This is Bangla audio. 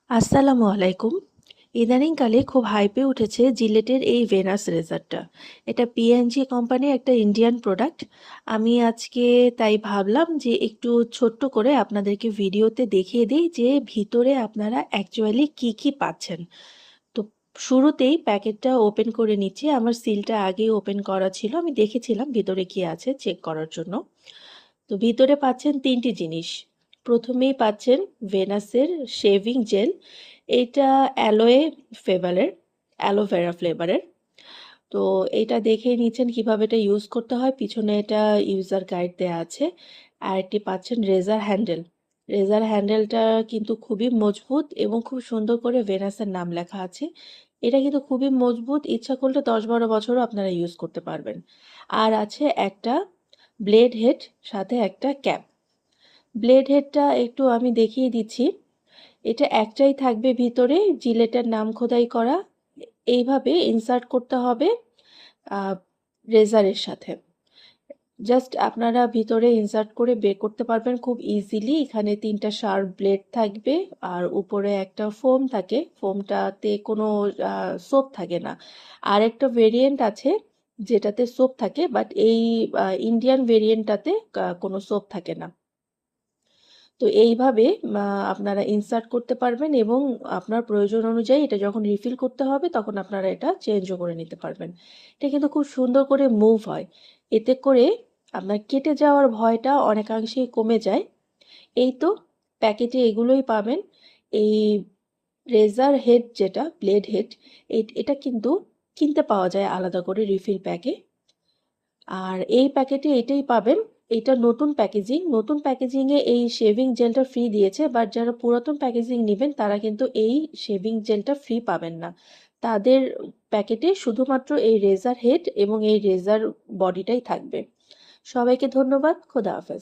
আসসালামু আলাইকুম। ইদানিংকালে খুব হাইপে উঠেছে জিলেটের এই ভেনাস রেজারটা। এটা পিএনজি কোম্পানির একটা ইন্ডিয়ান প্রোডাক্ট। আমি আজকে তাই ভাবলাম যে একটু ছোট্ট করে আপনাদেরকে ভিডিওতে দেখিয়ে দিই যে ভিতরে আপনারা অ্যাকচুয়ালি কি কি পাচ্ছেন। তো শুরুতেই প্যাকেটটা ওপেন করে নিচ্ছি। আমার সিলটা আগেই ওপেন করা ছিল, আমি দেখেছিলাম ভিতরে কি আছে চেক করার জন্য। তো ভিতরে পাচ্ছেন তিনটি জিনিস। প্রথমেই পাচ্ছেন ভেনাসের শেভিং জেল। এটা অ্যালোভেরা ফ্লেভারের। তো এটা দেখেই নিচ্ছেন কিভাবে এটা ইউজ করতে হয়, পিছনে এটা ইউজার গাইড দেওয়া আছে। আর একটি পাচ্ছেন রেজার হ্যান্ডেল। রেজার হ্যান্ডেলটা কিন্তু খুবই মজবুত এবং খুব সুন্দর করে ভেনাসের নাম লেখা আছে। এটা কিন্তু খুবই মজবুত, ইচ্ছা করলে 10-12 বছরও আপনারা ইউজ করতে পারবেন। আর আছে একটা ব্লেড হেড, সাথে একটা ক্যাপ। ব্লেড হেডটা একটু আমি দেখিয়ে দিচ্ছি। এটা একটাই থাকবে ভিতরে, জিলেটের নাম খোদাই করা। এইভাবে ইনসার্ট করতে হবে রেজারের সাথে। জাস্ট আপনারা ভিতরে ইনসার্ট করে বের করতে পারবেন খুব ইজিলি। এখানে তিনটা শার্প ব্লেড থাকবে আর উপরে একটা ফোম থাকে, ফোমটাতে কোনো সোপ থাকে না। আর একটা ভেরিয়েন্ট আছে যেটাতে সোপ থাকে, বাট এই ইন্ডিয়ান ভেরিয়েন্টটাতে কোনো সোপ থাকে না। তো এইভাবে আপনারা ইনসার্ট করতে পারবেন এবং আপনার প্রয়োজন অনুযায়ী এটা যখন রিফিল করতে হবে তখন আপনারা এটা চেঞ্জও করে নিতে পারবেন। এটা কিন্তু খুব সুন্দর করে মুভ হয়। এতে করে আপনার কেটে যাওয়ার ভয়টা অনেকাংশেই কমে যায়। এই তো, প্যাকেটে এগুলোই পাবেন। এই রেজার হেড, যেটা ব্লেড হেড, এটা কিন্তু কিনতে পাওয়া যায় আলাদা করে রিফিল প্যাকে। আর এই প্যাকেটে এটাই পাবেন। এটা নতুন প্যাকেজিং, নতুন প্যাকেজিংয়ে এই শেভিং জেলটা ফ্রি দিয়েছে, বাট যারা পুরাতন প্যাকেজিং নেবেন তারা কিন্তু এই শেভিং জেলটা ফ্রি পাবেন না। তাদের প্যাকেটে শুধুমাত্র এই রেজার হেড এবং এই রেজার বডিটাই থাকবে। সবাইকে ধন্যবাদ। খোদা হাফেজ।